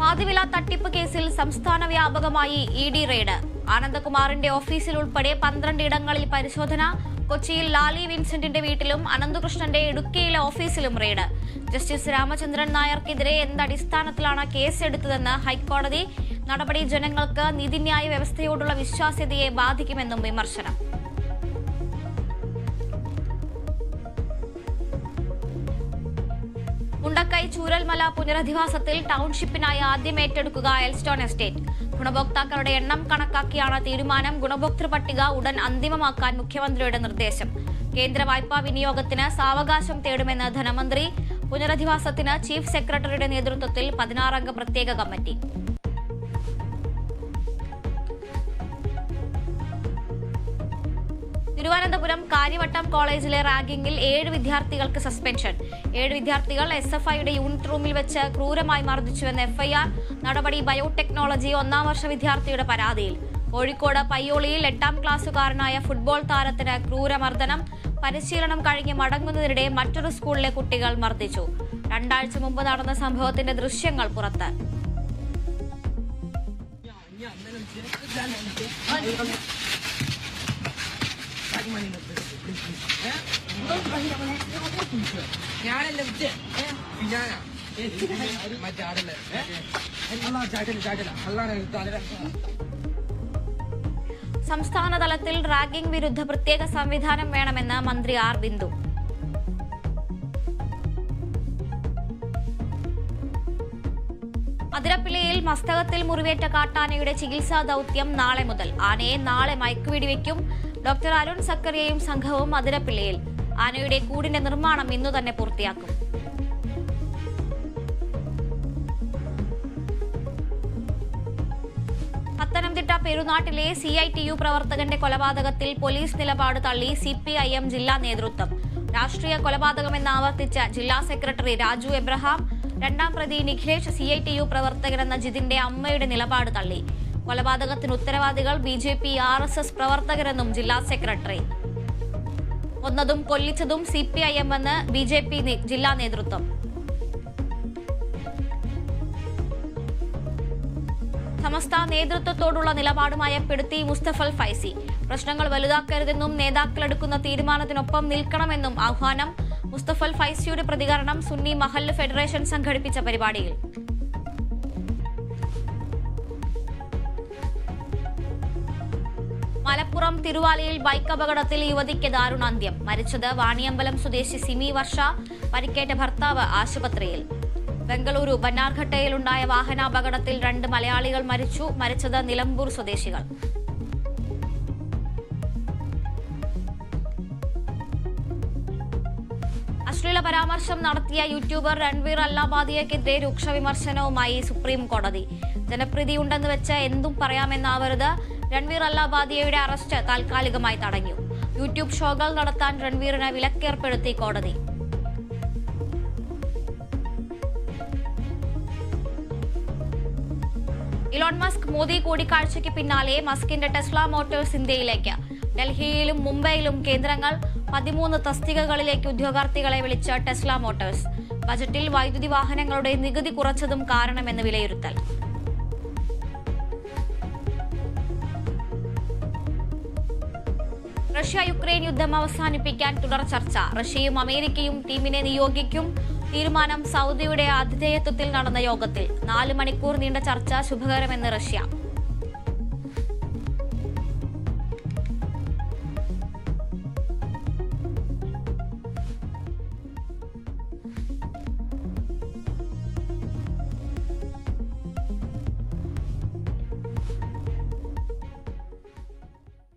പാതിവില തട്ടിപ്പ് കേസിൽ സംസ്ഥാന വ്യാപകമായി ഇഡി റെയ്ഡ്. ആനന്ദകുമാറിന്റെ ഓഫീസിൽ ഉൾപ്പെടെ 12 ഇടങ്ങളിൽ പരിശോധന. കൊച്ചിയിൽ ലാലി വിൻസെന്റിന്റെ വീട്ടിലും അനന്തകൃഷ്ണന്റെ ഇടുക്കിയിലെ ഓഫീസിലും റെയ്ഡ്. ജസ്റ്റിസ് രാമചന്ദ്രൻ നായർക്കെതിരെ എന്തടിസ്ഥാനത്തിലാണ് കേസെടുത്തതെന്ന് ഹൈക്കോടതി. നടപടി ജനങ്ങൾക്ക് നീതിന്യായ വ്യവസ്ഥയോടുള്ള വിശ്വാസ്യതയെ ബാധിക്കുമെന്നും വിമർശനം. മുണ്ടക്കൈ ചൂരൽമല പുനരധിവാസത്തിൽ ടൗൺഷിപ്പിനായി ആദ്യം ഏറ്റെടുക്കുക എൽസ്റ്റോൺ എസ്റ്റേറ്റ്. ഗുണഭോക്താക്കളുടെ എണ്ണം കണക്കാക്കിയാണ് തീരുമാനം. ഗുണഭോക്തൃ പട്ടിക ഉടൻ അന്തിമമാക്കാൻ മുഖ്യമന്ത്രിയുടെ നിർദ്ദേശം. കേന്ദ്ര വായ്പാ വിനിയോഗത്തിന് സാവകാശം തേടുമെന്ന് ധനമന്ത്രി. പുനരധിവാസത്തിന് ചീഫ് സെക്രട്ടറിയുടെ നേതൃത്വത്തിൽ 16 അംഗ പ്രത്യേക കമ്മിറ്റി. തിരുവനന്തപുരം കാര്യവട്ടം കോളേജിലെ റാഗിംഗിൽ 7 വിദ്യാർത്ഥികൾക്ക് സസ്പെൻഷൻ. 7 വിദ്യാർത്ഥികൾ SFIയുടെ യൂണിറ്റ് റൂമിൽ വെച്ച് ക്രൂരമായി മർദ്ദിച്ചുവെന്ന് FIR. നടപടി ബയോടെക്നോളജി 1ാം വർഷ വിദ്യാർത്ഥിയുടെ പരാതിയിൽ. കോഴിക്കോട് പയ്യോളിയിൽ 8ാം ക്ലാസ്സുകാരനായ ഫുട്ബോൾ താരത്തിന് ക്രൂരമർദ്ദനം. പരിശീലനം കഴിഞ്ഞ് മടങ്ങുന്നതിനിടെ മറ്റൊരു സ്കൂളിലെ കുട്ടികൾ മർദ്ദിച്ചു. 2 ആഴ്ച മുമ്പ് നടന്ന സംഭവത്തിന്റെ ദൃശ്യങ്ങൾ പുറത്ത്. സംസ്ഥാന തലത്തിൽ റാഗിംഗ് വിരുദ്ധ പ്രത്യേക സംവിധാനം വേണമെന്ന് മന്ത്രി ആർ ബിന്ദു. അതിരപ്പിള്ളിയിൽ മസ്തകത്തിൽ മുറിവേറ്റ കാട്ടാനയുടെ ചികിത്സാ ദൌത്യം നാളെ മുതൽ. ആനയെ നാളെ മയക്കുവെടിവെക്കും. ഡോക്ടർ അരുൺ സക്കറിയയും സംഘവും അതിരപ്പിള്ളിയിൽ. ആനയുടെ കൂടിന്റെ നിർമ്മാണം ഇന്നു തന്നെ പൂർത്തിയാക്കും. പത്തനംതിട്ട പെരുനാട്ടിലെ CITU പ്രവർത്തകന്റെ കൊലപാതകത്തിൽ പോലീസ് നിലപാട് തള്ളി CPIM ജില്ലാ നേതൃത്വം. രാഷ്ട്രീയ കൊലപാതകമെന്ന് ആവർത്തിച്ച ജില്ലാ സെക്രട്ടറി രാജു എബ്രഹാം. 2ാം പ്രതി നിഖിലേഷ് CITU പ്രവർത്തകനെന്ന ജിതിന്റെ അമ്മയുടെ നിലപാട് തള്ളി. കൊലപാതകത്തിന് ഉത്തരവാദികൾ BJP RSS പ്രവർത്തകരെന്നും ജില്ലാ സെക്രട്ടറി. കൊന്നതും കൊല്ലിച്ചതും CPIM എന്ന് BJP ജില്ലാ നേതൃത്വം. സമസ്ത നേതൃത്വത്തോടുള്ള നിലപാട് മയപ്പെടുത്തി മുസ്തഫൽ ഫൈസി. പ്രശ്നങ്ങൾ വലുതാക്കരുതെന്നും നേതാക്കളെടുക്കുന്ന തീരുമാനത്തിനൊപ്പം നിൽക്കണമെന്നും ആഹ്വാനം. മുസ്തഫൽ ഫൈസിയുടെ പ്രതികരണം സുന്നി മഹല്ല് ഫെഡറേഷൻ സംഘടിപ്പിച്ച പരിപാടിയിൽ. മലപ്പുറം തിരുവാലിയിൽ ബൈക്ക് അപകടത്തിൽ യുവതിക്ക് ദാരുണാന്ത്യം. മരിച്ചത് വാണിയമ്പലം സ്വദേശി സിമി വർഷ. പരിക്കേറ്റ ഭർത്താവ് ആശുപത്രിയിൽ. ബംഗളൂരു ബന്നാർഘട്ടയിലുണ്ടായ വാഹനാപകടത്തിൽ 2 മലയാളികൾ മരിച്ചു. മരിച്ചത് നിലമ്പൂർ സ്വദേശികൾ. അശ്ലീല പരാമർശം നടത്തിയ യൂട്യൂബർ രൺവീർ അല്ലാബാദിയക്കെതിരെ രൂക്ഷ വിമർശനവുമായി സുപ്രീം കോടതി. ജനപ്രീതിയുണ്ടെന്ന് വെച്ച് എന്തും പറയാമെന്നാവരുത്. രൺവീർ അല്ലാബാദിയയുടെ അറസ്റ്റ് താൽക്കാലികമായി തടഞ്ഞു. യൂട്യൂബ് ഷോകൾ നടത്താൻ രൺവീറിന് വിലക്കേർപ്പെടുത്തി കോടതി. ഇലോൺ മസ്ക് മോദി കൂടിക്കാഴ്ചയ്ക്ക് പിന്നാലെ മസ്കിന്റെ ടെസ്ല മോട്ടോഴ്സ് ഇന്ത്യയിലേക്ക്. ഡൽഹിയിലും മുംബൈയിലും കേന്ദ്രങ്ങൾ. 13 തസ്തികകളിലേക്ക് ഉദ്യോഗാർത്ഥികളെ വിളിച്ച ടെസ്ല മോട്ടോഴ്സ്. ബജറ്റിൽ വൈദ്യുതി വാഹനങ്ങളുടെ നികുതി കുറച്ചതും കാരണമെന്ന് വിലയിരുത്തൽ. റഷ്യ യുക്രൈൻ യുദ്ധം അവസാനിപ്പിക്കാൻ തുടർ ചർച്ച. റഷ്യയും അമേരിക്കയും ടീമിനെ നിയോഗിക്കും. തീരുമാനം സൗദിയുടെ ആതിഥേയത്വത്തിൽ നടന്ന യോഗത്തിൽ. 4 മണിക്കൂർ നീണ്ട ചർച്ച ശുഭകരമെന്ന് റഷ്യ.